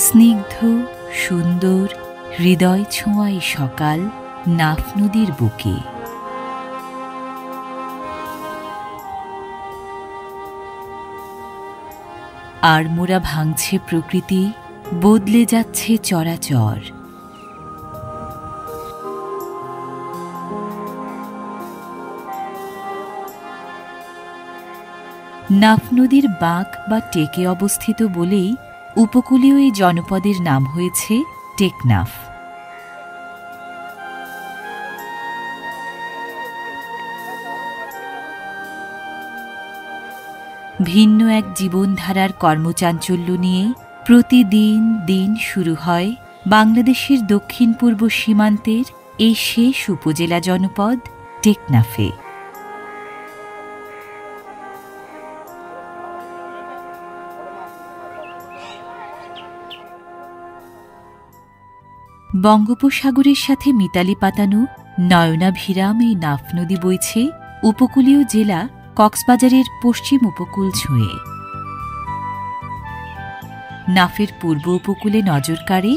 স্নিগ্ধ সুন্দর হৃদয় ছোঁয়া এই সকাল নাফ নদীর বুকে। আড়মোড়া ভাঙছে প্রকৃতি, বদলে যাচ্ছে চরাচর। নাফ নদীর বাঁক বা টেকে অবস্থিত বলেই উপকূলীয় এই জনপদের নাম হয়েছে টেকনাফ। ভিন্ন এক জীবনধারার কর্মচাঞ্চল্য নিয়ে প্রতিদিন দিন শুরু হয় বাংলাদেশের দক্ষিণ পূর্ব সীমান্তের এই শেষ উপজেলা জনপদ টেকনাফে। বঙ্গোপসাগরের সাথে মিতালি পাতানো নয়নাভিরাম এই নাফ নদী বইছে উপকূলীয় জেলা কক্সবাজারের পশ্চিম উপকূল ছুঁয়ে। নাফের পূর্ব উপকূলে নজর কাড়ে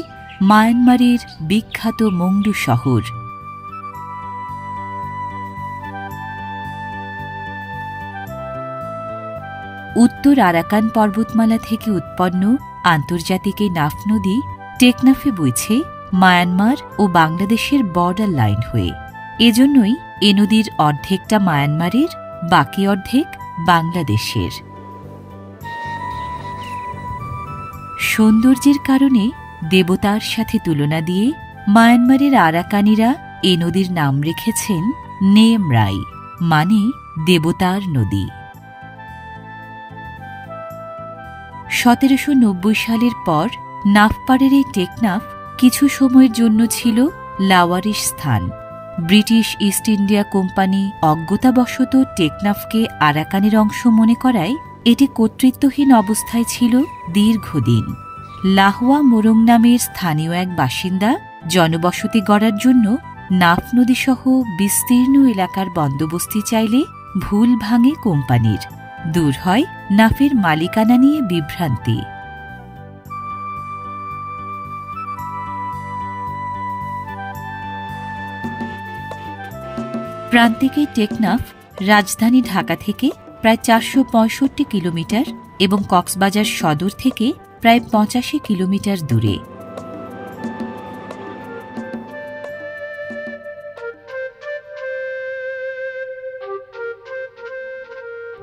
মায়ানমারের বিখ্যাত মংডু শহর। উত্তর আরাকান পর্বতমালা থেকে উৎপন্ন আন্তর্জাতিক এই নাফ নদী টেকনাফে বইছে মায়ানমার ও বাংলাদেশের বর্ডার লাইন হয়ে। এজন্যই এ নদীর অর্ধেকটা মায়ানমারের, বাকি অর্ধেক বাংলাদেশের। সৌন্দর্যের কারণে দেবতার সাথে তুলনা দিয়ে মায়ানমারের আরাকানিরা এ নদীর নাম রেখেছেন নেম রাই, মানে দেবতার নদী। 1790 সালের পর নাফপাড়ের এই টেকনাফ কিছু সময়ের জন্য ছিল লাওয়ারিশ স্থান। ব্রিটিশ ইস্ট ইন্ডিয়া কোম্পানি অজ্ঞতাবশত টেকনাফকে আরাকানের অংশ মনে করায় এটি কর্তৃত্বহীন অবস্থায় ছিল দীর্ঘদিন। লাহওয়া মোরং নামের স্থানীয় এক বাসিন্দা জনবসতি গড়ার জন্য নাফ নদীসহ বিস্তীর্ণ এলাকার বন্দোবস্তি চাইলে ভুল ভাঙে কোম্পানির। দূর হয় নাফের মালিকানা নিয়ে বিভ্রান্তি। প্রান্তিকে টেকনাফ রাজধানী ঢাকা থেকে প্রায় 465 কিলোমিটার এবং কক্সবাজার সদর থেকে প্রায় 85 কিলোমিটার দূরে।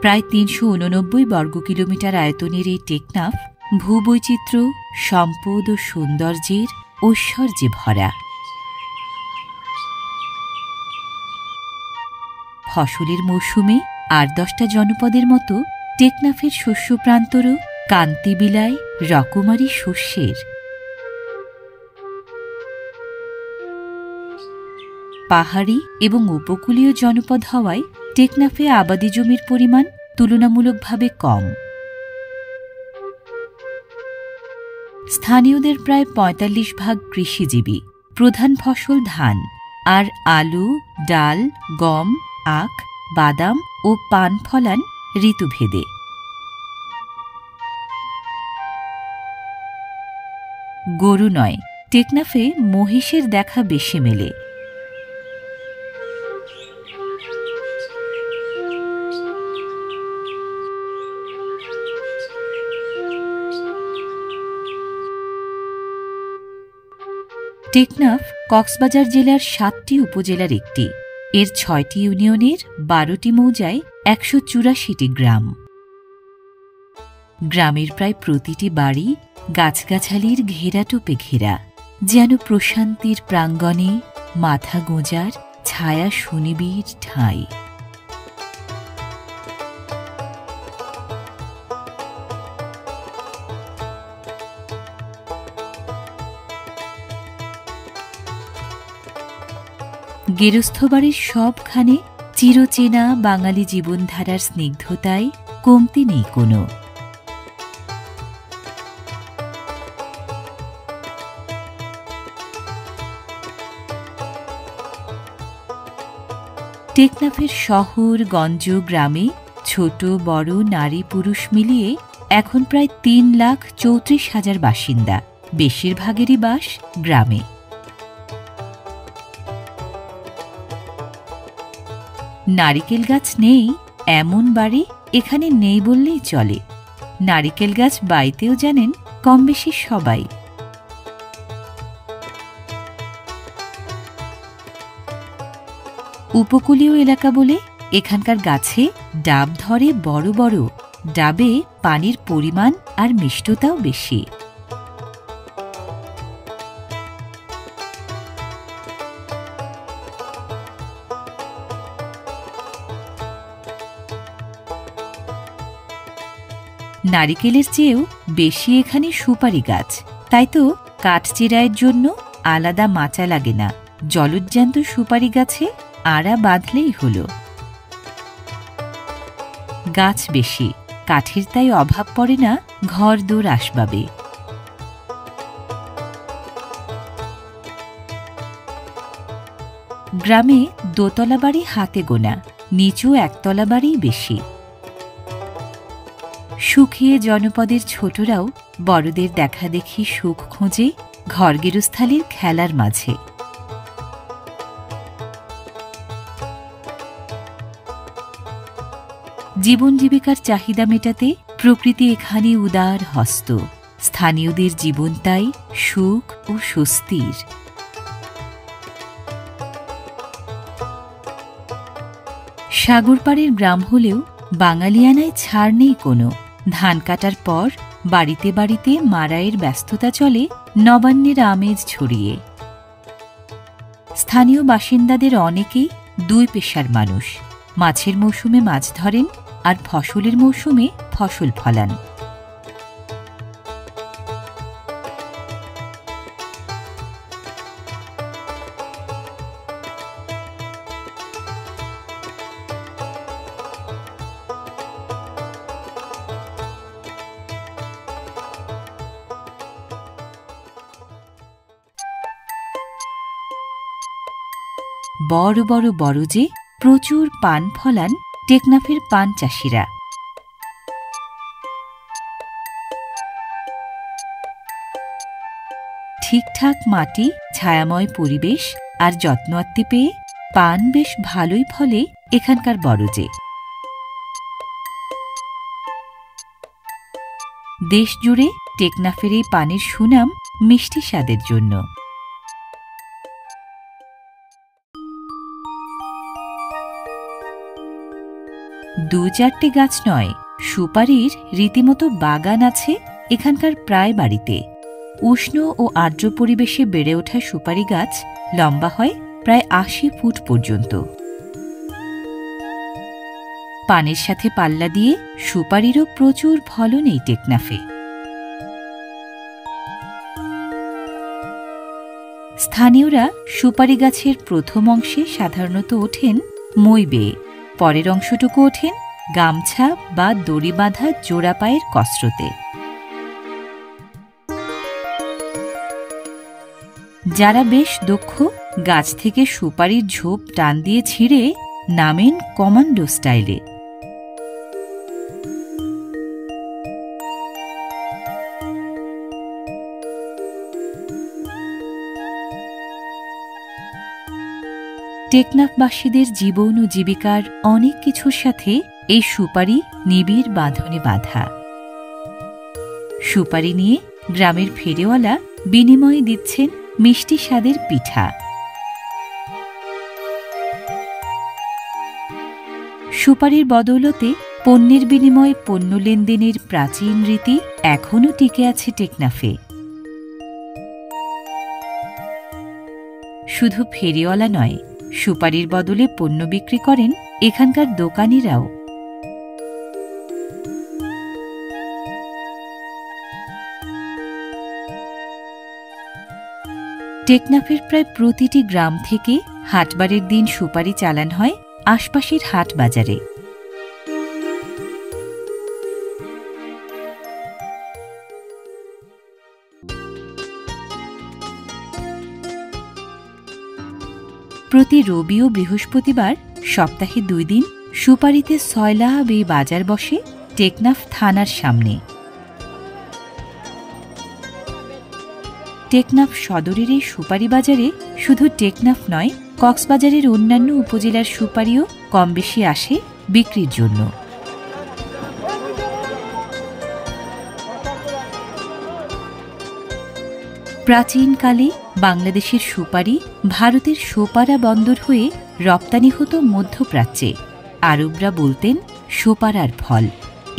প্রায় 389 বর্গ কিলোমিটার আয়তনের এই টেকনাফ ভূবৈচিত্র্য, সম্পদ ও সৌন্দর্যের ঐশ্বর্যে ভরা। ফসলের মৌসুমে 8-10টা জনপদের মতো টেকনাফের শস্য প্রান্তরও কান্তি বিলায় রকমারি শস্যের। পাহাড়ি এবং উপকূলীয় জনপদ হওয়ায় টেকনাফে আবাদি জমির পরিমাণ তুলনামূলকভাবে কম। স্থানীয়দের প্রায় 45% কৃষিজীবী। প্রধান ফসল ধান, আর আলু, ডাল, গম, আখ, বাদাম ও পান ফলান ঋতুভেদে। গরু নয়, টেকনাফে মহিষের দেখা বেশি মেলে। টেকনাফ কক্সবাজার জেলার 7টি উপজেলার একটি। এর 6টি ইউনিয়নের 12টি মৌজায় 184টি গ্রাম। গ্রামের প্রায় প্রতিটি বাড়ি গাছগাছালির ঘেরাটোপে ঘেরা, যেন প্রশান্তির প্রাঙ্গণে মাথা গোঁজার ছায়া সুনিবিড় ঠাঁই। গেরস্থবাড়ির সবখানে চিরচেনা বাঙালি জীবনধারার স্নিগ্ধতায় কমতি নেই কোনো। টেকনাফের শহর গঞ্জ গ্রামে ছোট বড় নারী পুরুষ মিলিয়ে এখন প্রায় 3,34,000 বাসিন্দা। বেশিরভাগেরই বাস গ্রামে। নারিকেল গাছ নেই এমন বাড়ি এখানে নেই বললেই চলে। নারিকেল গাছ বাইতেও জানেন কম বেশি সবাই। উপকূলীয় এলাকা বলে এখানকার গাছে ডাব ধরে বড় বড়। ডাবে পানির পরিমাণ আর মিষ্টতাও বেশি। নারিকেলের চেয়েও বেশি এখানে সুপারি গাছ, তাই তো কাঠ চেরাইয়ের জন্য আলাদা মাচা লাগে না। জলজ্যান্ত সুপারি গাছে আড়া বাঁধলেই হল। গাছ বেশি, কাঠের তাই অভাব পড়ে না ঘরদোর আসবাবে। গ্রামে দোতলা বাড়ি হাতে গোনা, নিচু একতলা বাড়ি বেশি। সুখিয়ে জনপদের ছোটরাও বড়দের দেখা দেখি সুখ খোঁজে ঘরগেরস্থালির খেলার মাঝে। জীবন জীবিকার চাহিদা মেটাতে প্রকৃতি এখানে উদার হস্ত। স্থানীয়দের জীবন তাই সুখ ও স্বস্তির। সাগরপাড়ের গ্রাম হলেও বাঙালিয়ানায় ছাড় নেই কোনো। ধান কাটার পর বাড়িতে বাড়িতে মাড়াইয়ের ব্যস্ততা চলে নবান্নের আমেজ ছড়িয়ে। স্থানীয় বাসিন্দাদের অনেকেই দুই পেশার মানুষ। মাছের মৌসুমে মাছ ধরেন আর ফসলের মৌসুমে ফসল ফলান। বড় বড় বরজে প্রচুর পান ফলান টেকনাফের পান চাষিরা। ঠিকঠাক মাটি, ছায়াময় পরিবেশ আর যত্নআত্তি পেয়ে পান বেশ ভালোই ফলে এখানকার বরজে। দেশ জুড়ে টেকনাফের এই পানের সুনাম মিষ্টি স্বাদের জন্য। দু চারটে গাছ নয়, সুপারির রীতিমতো বাগান আছে এখানকার প্রায় বাড়িতে। উষ্ণ ও আর্দ্র পরিবেশে বেড়ে ওঠা সুপারি গাছ লম্বা হয় প্রায় ৮০ ফুট পর্যন্ত। পানের সাথে পাল্লা দিয়ে সুপারিরও প্রচুর ফলন এই টেকনাফে। স্থানীয়রা সুপারি গাছের প্রথম অংশে সাধারণত ওঠেন মই বেয়ে, পরের অংশটুকু ওঠেন গামছা বা দড়ি বাঁধা জোড়া পায়ের কসরতে। যারা বেশ দক্ষ গাছ থেকে সুপারির ঝোপ টান দিয়ে ছিঁড়ে নামেন কমান্ডো স্টাইলে। টেকনাফবাসীদের জীবন ও জীবিকার অনেক কিছুর সাথে এই সুপারি নিবিড় বাঁধনে বাঁধা। সুপারি নিয়ে গ্রামের ফেরিওয়ালা বিনিময়ে দিচ্ছেন মিষ্টি স্বাদের পিঠা। সুপারির বদৌলতে পণ্যের বিনিময়ে পণ্য লেনদেনের প্রাচীন রীতি এখনও টিকে আছে টেকনাফে। শুধু ফেরিওয়ালা নয়, সুপারির বদলে পণ্য বিক্রি করেন এখানকার দোকানিরাও। টেকনাফের প্রায় প্রতিটি গ্রাম থেকে হাটবারের দিন সুপারি চালান হয় আশপাশের হাট বাজারে। প্রতি রবি ও বৃহস্পতিবার সপ্তাহে 2 দিন সুপারিতে সয়লাহ বে বাজার বসে টেকনাফ থানার সামনে। টেকনাফ সদরের এই সুপারি বাজারে শুধু টেকনাফ নয়, কক্সবাজারের অন্যান্য উপজেলার সুপারিও কম বেশি আসে বিক্রির জন্য। প্রাচীনকালে বাংলাদেশের সুপারি ভারতের সোপারা বন্দর হয়ে রপ্তানি হতো মধ্যপ্রাচ্যে। আরবরা বলতেন সোপারার ফল।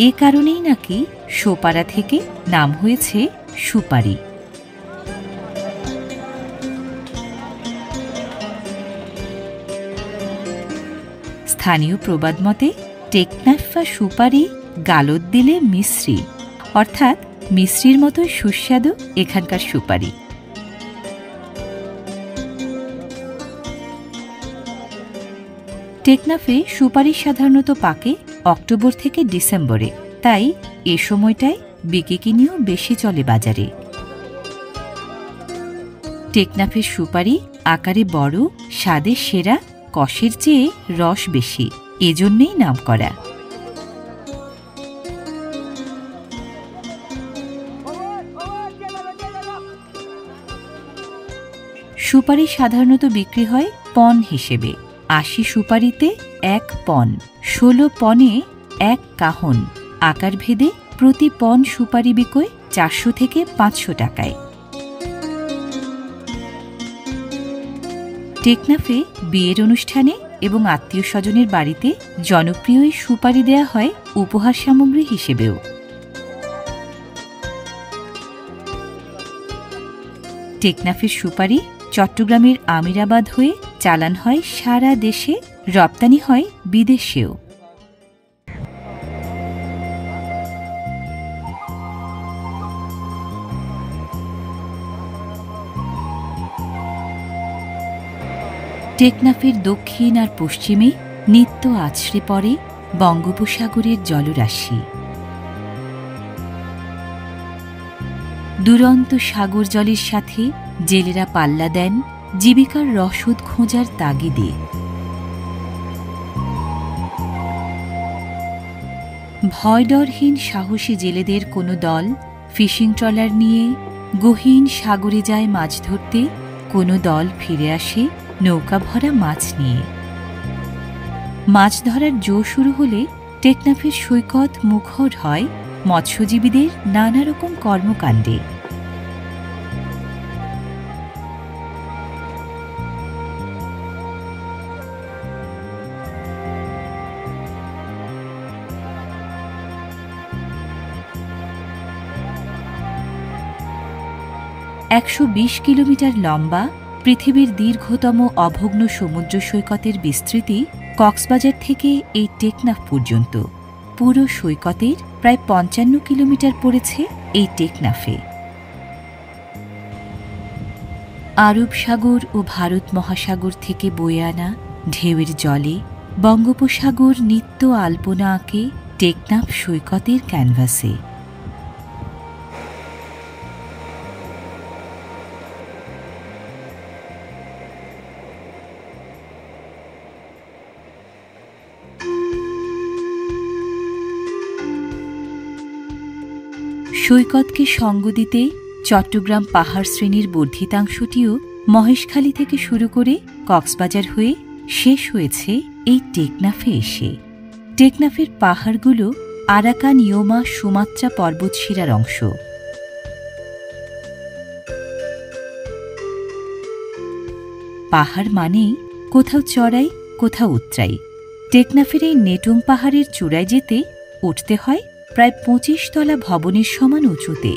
এ কারণেই নাকি সোপারা থেকে নাম হয়েছে সুপারি। স্থানীয় প্রবাদ মতে টেকনাফ বা সুপারি গালত দিলে মিশ্রি, অর্থাৎ মিশ্রির মতো সুস্বাদু এখানকার সুপারি। টেকনাফে সুপারি সাধারণত পাকে অক্টোবর থেকে ডিসেম্বরে, তাই এ সময়টায় বিকিকিনিও বেশি চলে বাজারে। টেকনাফের সুপারি আকারে বড়, স্বাদে সেরা, কষের চেয়ে রস বেশি, এজন্যেই নাম করা। সুপারি সাধারণত বিক্রি হয় পণ হিসেবে। ৮০ সুপারিতে ১ পণ, ১৬ পণে ১ কাহন। আকার ভেদে প্রতি পণ সুপারি বিক্রয় ৪০০ থেকে ৫০০ টাকায়। টেকনাফে বিয়ের অনুষ্ঠানে এবং আত্মীয় স্বজনের বাড়িতে জনপ্রিয় এই সুপারি দেয়া হয় উপহার সামগ্রী হিসেবেও। টেকনাফের সুপারি চট্টগ্রামের আমিরাবাদ হয়ে চালান হয় সারা দেশে, রপ্তানি হয় বিদেশেও। টেকনাফের দক্ষিণ আর পশ্চিমে নিত্য আছড়ে পড়ে বঙ্গোপসাগরের জলরাশি। দুরন্ত সাগর জলের সাথে জেলেরা পাল্লা দেন জীবিকার রসদ খোঁজার তাগিদে। ভয়ডরহীন সাহসী জেলেদের কোনো দল ফিশিং ট্রলার নিয়ে গহীন সাগরে যায় মাছ ধরতে, কোনো দল ফিরে আসে নৌকা ভরা মাছ নিয়ে। মাছ ধরার জো শুরু হলে টেকনাফের সৈকত মুখর হয় মৎস্যজীবীদের নানা রকম কর্মকাণ্ডে। ,১২০ কিলোমিটার লম্বা পৃথিবীর দীর্ঘতম অভগ্ন সমুদ্র সৈকতের বিস্তৃতি কক্সবাজার থেকে এই টেকনাফ পর্যন্ত। পুরো সৈকতের প্রায় ৫৫ কিলোমিটার পড়েছে এই টেকনাফে। আরব সাগর ও ভারত মহাসাগর থেকে বয়ে আনা ঢেউয়ের জলে বঙ্গোপসাগর নিত্য আলপনা আঁকে টেকনাফ সৈকতের ক্যানভাসে। সৈকতকে সঙ্গ দিতে চট্টগ্রাম পাহাড় শ্রেণীর বর্ধিতাংশটিও মহেশখালী থেকে শুরু করে কক্সবাজার হয়ে শেষ হয়েছে এই টেকনাফে এসে। টেকনাফের পাহাড়গুলো আরাকান ইয়োমা সুমাত্রা পর্বতশিরার অংশ। পাহাড় মানেই কোথাও চড়াই, কোথাও উতরাই। টেকনাফের এই নেটুং পাহাড়ের চূড়ায় যেতে উঠতে হয় প্রায় ২৫ তলা ভবনের সমান উঁচুতে।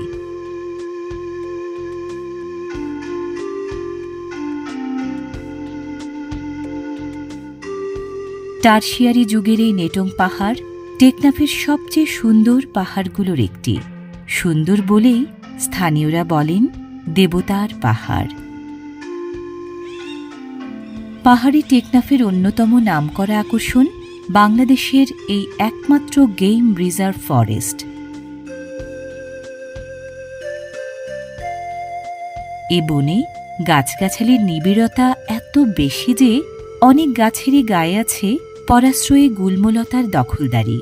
টারশিয়ারি যুগের এই নেটং পাহাড় টেকনাফের সবচেয়ে সুন্দর পাহাড়গুলোর একটি। সুন্দর বলেই স্থানীয়রা বলেন দেবতার পাহাড়। পাহাড়ি টেকনাফের অন্যতম নামকরা আকর্ষণ বাংলাদেশের এই একমাত্র গেম রিজার্ভ ফরেস্ট। এ বনে গাছগাছালির নিবিড়তা এত বেশি যে অনেক গাছেরই গায়ে আছে পরাশ্রয়ী গুল্মলতার দখলদারি।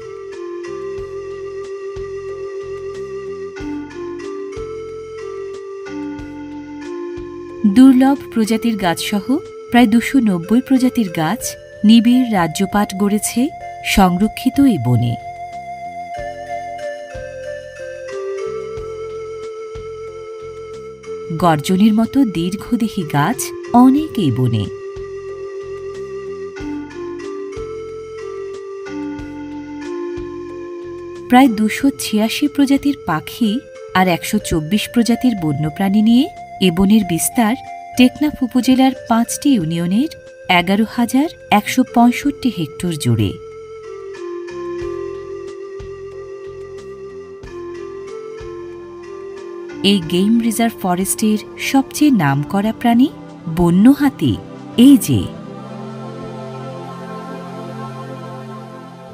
দুর্লভ প্রজাতির গাছসহ প্রায় 290 প্রজাতির গাছ নিবিড় রাজ্যপাট গড়েছে সংরক্ষিত এই বনে। গর্জনের মতো দীর্ঘদেহী গাছ অনেক এই বনে। প্রায় 286 প্রজাতির পাখি আর 124 প্রজাতির বন্যপ্রাণী নিয়ে এ বনের বিস্তার টেকনাফ উপজেলার 5টি ইউনিয়নের 11,165 হেক্টর জুড়ে। এই গেম রিজার্ভ ফরেস্টের সবচেয়ে নামকরা প্রাণী বন্য হাতি। এই যে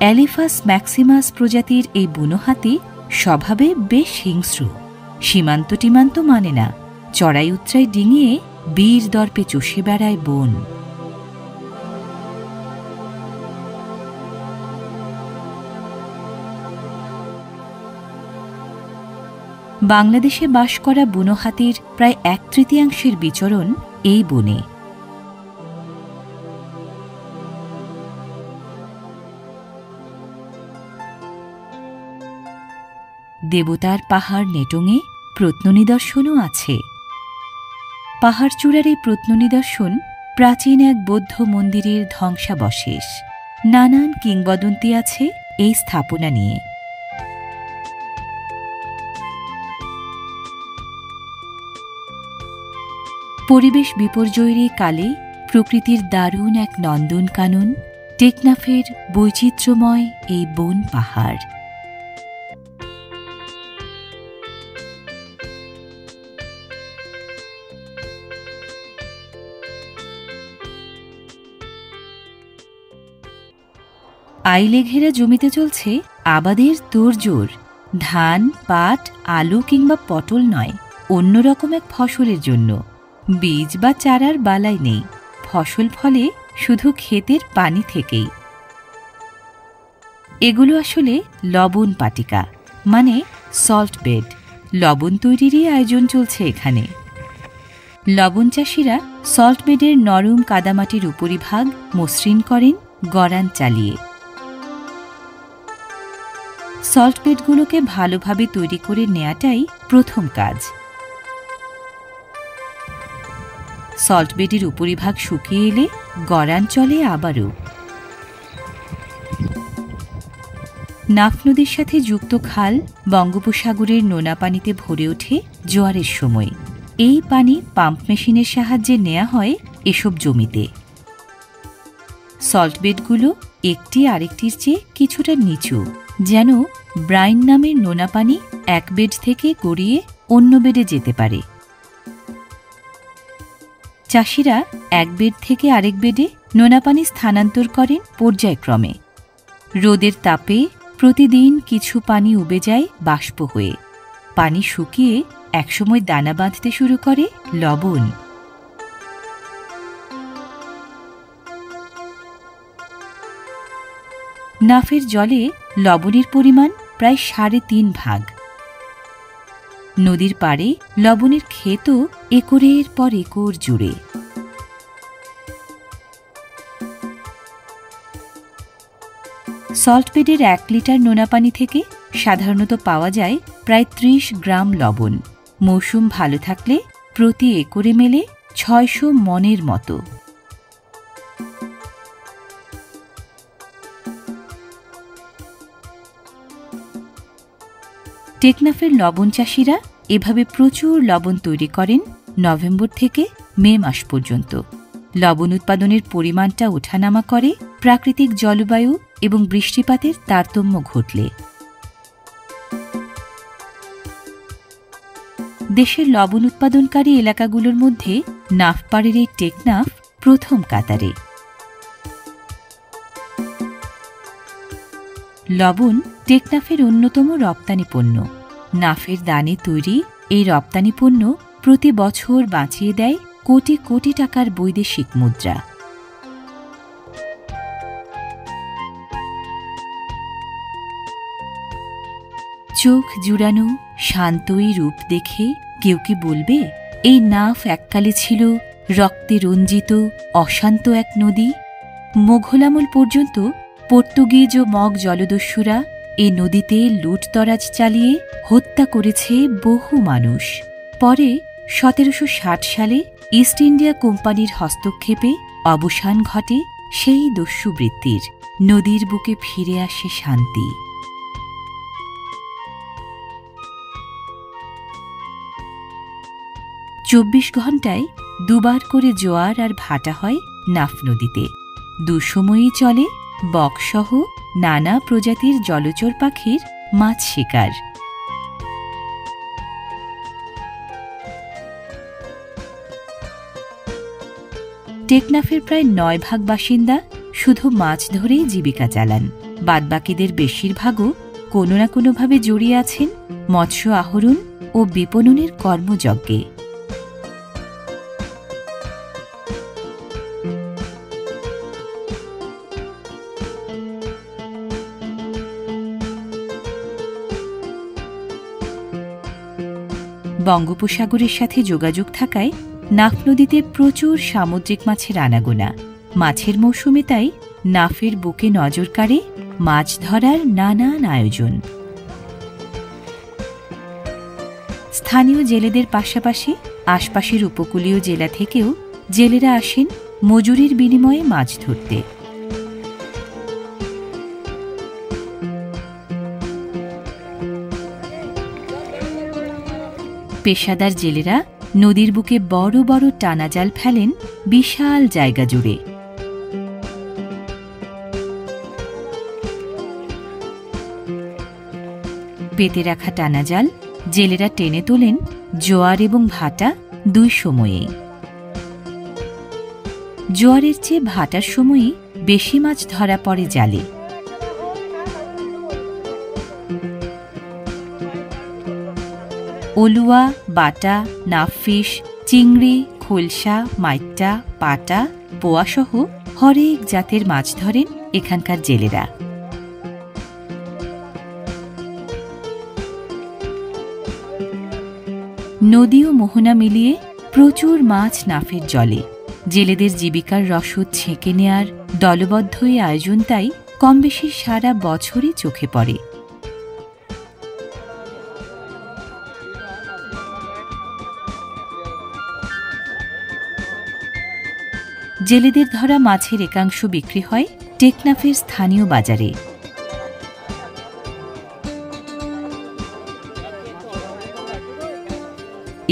অ্যালিফাস ম্যাক্সিমাস প্রজাতির এই বুনো হাতি স্বভাবে বেশ হিংস্র। সীমান্ত টিমান্ত মানে না, চড়াই উৎরাই ডিঙিয়ে বীর দর্পে চষে বেড়ায় বন। বাংলাদেশে বাস করা বুনো হাতির প্রায় 1/3 বিচরণ এই বনে। দেবতার পাহাড় নেটঙে প্রত্ননিদর্শনও আছে। পাহাড় চূড়ার এই প্রত্ননিদর্শন প্রাচীন এক বৌদ্ধ মন্দিরের ধ্বংসাবশেষ। নানান কিংবদন্তি আছে এই স্থাপনা নিয়ে। পরিবেশ বিপর্যয়ের কালে প্রকৃতির দারুণ এক নন্দনকানন টেকনাফের বৈচিত্র্যময় এই বন পাহাড়। আইলে ঘেরা জমিতে চলছে আবাদের তোড়জোড়। ধান, পাট, আলু কিংবা পটল নয়, অন্যরকম এক ফসলের জন্য। বীজ বা চারার বালাই নেই, ফসল ফলে শুধু ক্ষেতের পানি থেকেই। এগুলো আসলে লবণ পাটিকা, মানে সল্ট বেড। লবণ তৈরিরই আয়োজন চলছে এখানে। লবণ চাষিরা সল্ট বেডের নরম কাদামাটির উপরিভাগ মসৃণ করেন গড়ান চালিয়ে। সল্ট বেডগুলোকে ভালোভাবে তৈরি করে নেয়াটাই প্রথম কাজ। সল্ট বেডের উপরিভাগ শুকিয়ে এলে গড়ান চলে আবারও। নাফ নদীর সাথে যুক্ত খাল বঙ্গোপসাগরের নোনা পানিতে ভরে ওঠে জোয়ারের সময়। এই পানি পাম্প মেশিনের সাহায্যে নেওয়া হয় এসব জমিতে। সল্ট বেডগুলো একটি আরেকটির চেয়ে কিছুটা নিচু, যেন ব্রাইন নামের নোনা পানি এক বেড থেকে গড়িয়ে অন্য বেডে যেতে পারে। চাষিরা এক বেড থেকে আরেক বেডে নোনা পানি স্থানান্তর করেন পর্যায়ক্রমে। রোদের তাপে প্রতিদিন কিছু পানি উবে যায় বাষ্প হয়ে। পানি শুকিয়ে একসময় দানা বাঁধতে শুরু করে লবণ। নাফের জলে লবণের পরিমাণ প্রায় 3.5 ভাগ। নদীর পাড়ে লবণের ক্ষেতও একরের পর একর জুড়ে। সল্ট বেডের 1 লিটার নোনা পানি থেকে সাধারণত পাওয়া যায় প্রায় 30 গ্রাম লবণ। মৌসুম ভালো থাকলে প্রতি একরে মেলে 600 মনের মতো। টেকনাফের লবণ চাষিরা এভাবে প্রচুর লবণ তৈরি করেন নভেম্বর থেকে মে মাস পর্যন্ত। লবণ উৎপাদনের পরিমাণটা ওঠানামা করে প্রাকৃতিক জলবায়ু এবং বৃষ্টিপাতের তারতম্য ঘটলে। দেশের লবণ উৎপাদনকারী এলাকাগুলোর মধ্যে নাফপাড়ের এই টেকনাফ প্রথম কাতারে। লবণ টেকনাফের অন্যতম রপ্তানি পণ্য। নাফের দানে তৈরি এই রপ্তানি পণ্য প্রতি বছর বাঁচিয়ে দেয় কোটি কোটি টাকার বৈদেশিক মুদ্রা। চোখ জুড়ানো শান্তই রূপ দেখে কেউ কি বলবে এই নাফ এককালে ছিল রক্তে রঞ্জিত অশান্ত এক নদী। মোঘল আমল পর্যন্ত পর্তুগিজ ও মগ জলদস্যুরা এ নদীতে লুটতরাজ চালিয়ে হত্যা করেছে বহু মানুষ। পরে ১৭৬০ সালে ইস্ট ইন্ডিয়া কোম্পানির হস্তক্ষেপে অবসান ঘটে সেই দস্যুবৃত্তির। নদীর বুকে ফিরে আসে শান্তি। চব্বিশ ঘণ্টায় দুবার করে জোয়ার আর ভাটা হয় নাফ নদীতে। দুসময়ই চলে বকসহ নানা প্রজাতির জলচর পাখির মাছ শিকার। টেকনাফের প্রায় ৯ ভাগ বাসিন্দা শুধু মাছ ধরেই জীবিকা চালান। বাদবাকিদের বেশিরভাগও কোনো না কোনোভাবে জড়িয়ে আছেন মৎস্য আহরণ ও বিপণনের কর্মযজ্ঞে। বঙ্গোপসাগরের সাথে যোগাযোগ থাকায় নাফ নদীতে প্রচুর সামুদ্রিক মাছের আনাগোনা। মাছের মৌসুমে তাই নাফের বুকে নজর কাড়ে মাছ ধরার নানান আয়োজন। স্থানীয় জেলেদের পাশাপাশি আশপাশের উপকূলীয় জেলা থেকেও জেলেরা আসেন মজুরির বিনিময়ে মাছ ধরতে। পেশাদার জেলেরা নদীর বুকে বড় বড় টানা জাল ফেলেন বিশাল জায়গা জুড়ে। পেতে রাখা টানা জাল জেলেরা টেনে তোলেন জোয়ার এবং ভাটা দুই সময়েই। জোয়ারের চেয়ে ভাটার সময়ই বেশি মাছ ধরা পড়ে জালে। অলুয়া, বাটা, নাফফিশ, চিংড়ি, খোলসা, মাইট্টা, পাটা, পোয়াসহ হরেক জাতের মাছ ধরেন এখানকার জেলেরা। নদী ও মোহনা মিলিয়ে প্রচুর মাছ নাফের জলে। জেলেদের জীবিকার রসদ ছেঁকে নেয়ার দলবদ্ধ এই আয়োজন তাই কমবেশি সারা বছরই চোখে পড়ে। জেলেদের ধরা মাছের একাংশ বিক্রি হয় টেকনাফের স্থানীয় বাজারে।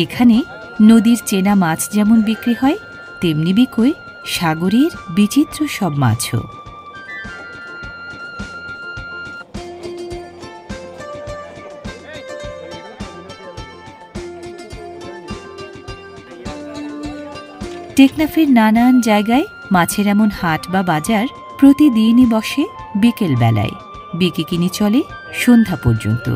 এখানে নদীর চেনা মাছ যেমন বিক্রি হয়, তেমনি বিকোয় সাগরের বিচিত্র সব মাছও। টেকনাফের নানান জায়গায় মাছের এমন হাট বা বাজার প্রতিদিনই বসে বিকেল বেলায়। বিকিকিনি চলে সন্ধ্যা পর্যন্ত।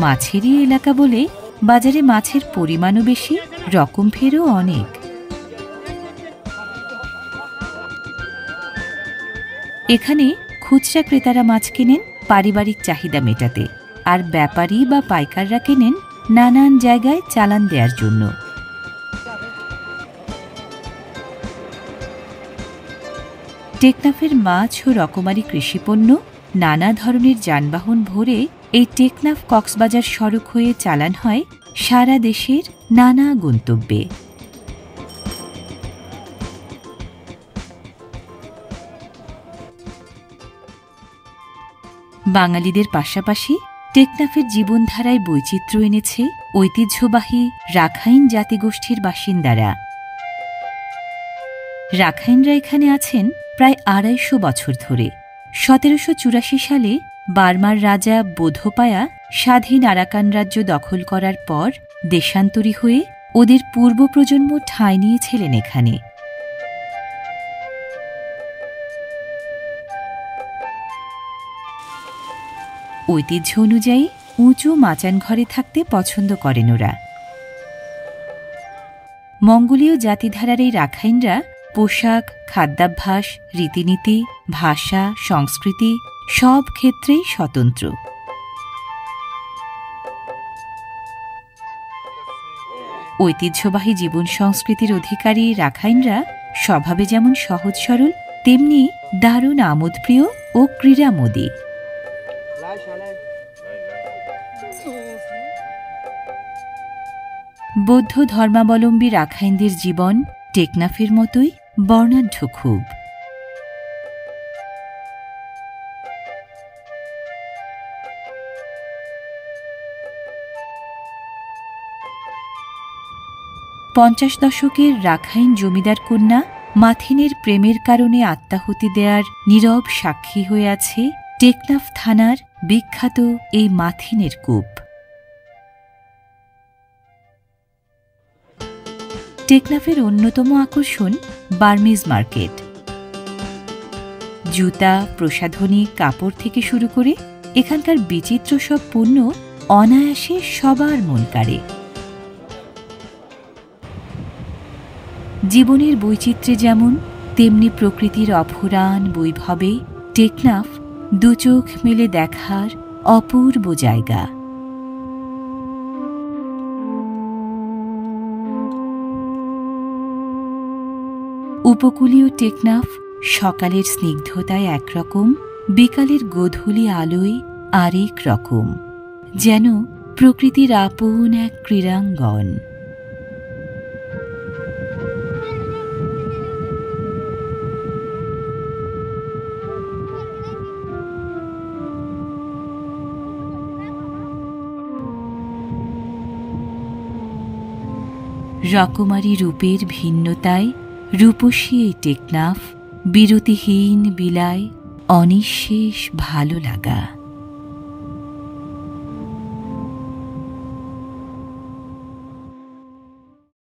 মাছেরই এলাকা বলে বাজারে মাছের পরিমাণও বেশি, রকম ফেরও অনেক। এখানে খুচরা ক্রেতারা মাছ কেনেন পারিবারিক চাহিদা মেটাতে, আর ব্যাপারী বা পাইকাররা কেনেন নানান জায়গায় চালান দেওয়ার জন্য। টেকনাফের মাছ ও রকমারি কৃষিপণ্য নানা ধরনের যানবাহন ভরে এই টেকনাফ কক্সবাজার সড়ক হয়ে চালান হয় সারা দেশের নানা গন্তব্যে। বাঙালিদের পাশাপাশি টেকনাফের জীবনধারায় বৈচিত্র্য এনেছে ঐতিহ্যবাহী রাখাইন জাতিগোষ্ঠীর বাসিন্দারা। রাখাইনরা এখানে আছেন প্রায় ২৫০ বছর ধরে। ১৭৮৪ সালে বার্মার রাজা বোধপায়া স্বাধীন আরাকান রাজ্য দখল করার পর দেশান্তরী হয়ে ওদের পূর্ব প্রজন্ম ঠাঁই নিয়েছিলেন এখানে। ঐতিহ্য অনুযায়ী উঁচু মাচান ঘরে থাকতে পছন্দ করেন ওরা। মঙ্গোলীয় জাতিধারার এই রাখাইনরা পোশাক, খাদ্যাভ্যাস, রীতিনীতি, ভাষা, সংস্কৃতি সব ক্ষেত্রেই স্বতন্ত্র। ঐতিহ্যবাহী জীবন সংস্কৃতির অধিকারী রাখাইনরা স্বভাবে যেমন সহজ সরল, তেমনি দারুণ আমোদপ্রিয় ও ক্রীড়ামোদী। বৌদ্ধ ধর্মাবলম্বী রাখাইনদের জীবন টেকনাফের মতোই বর্ণাঢ্য খুব। পঞ্চাশ দশকের রাখাইন জমিদার কন্যা মাথিনের প্রেমের কারণে আত্মাহুতি দেয়ার নীরব সাক্ষী হয়ে আছে টেকনাফ থানার বিখ্যাত এই মাথিনের কূপ। টেকনাফের অন্যতম আকর্ষণ বার্মিজ মার্কেট। জুতা, প্রসাধনী, কাপড় থেকে শুরু করে এখানকার বিচিত্র সব পণ্য অনায়াসে সবার মন কাড়ে। জীবনের বৈচিত্র্যে যেমন তেমনি প্রকৃতির অফুরান বৈভবে টেকনাফ দুচোখ মেলে দেখার অপূর্ব জায়গা। উপকূলীয় টেকনাফ সকালের স্নিগ্ধতায় একরকম, বিকালের গোধূলি আলোয় আরেক রকম, যেন প্রকৃতির আপন এক ক্রীড়াঙ্গন। রকমারি রূপের ভিন্নতায় রূপসী এই টেকনাফ বিরতিহীন বিলায় অনিঃশেষ ভালো লাগা।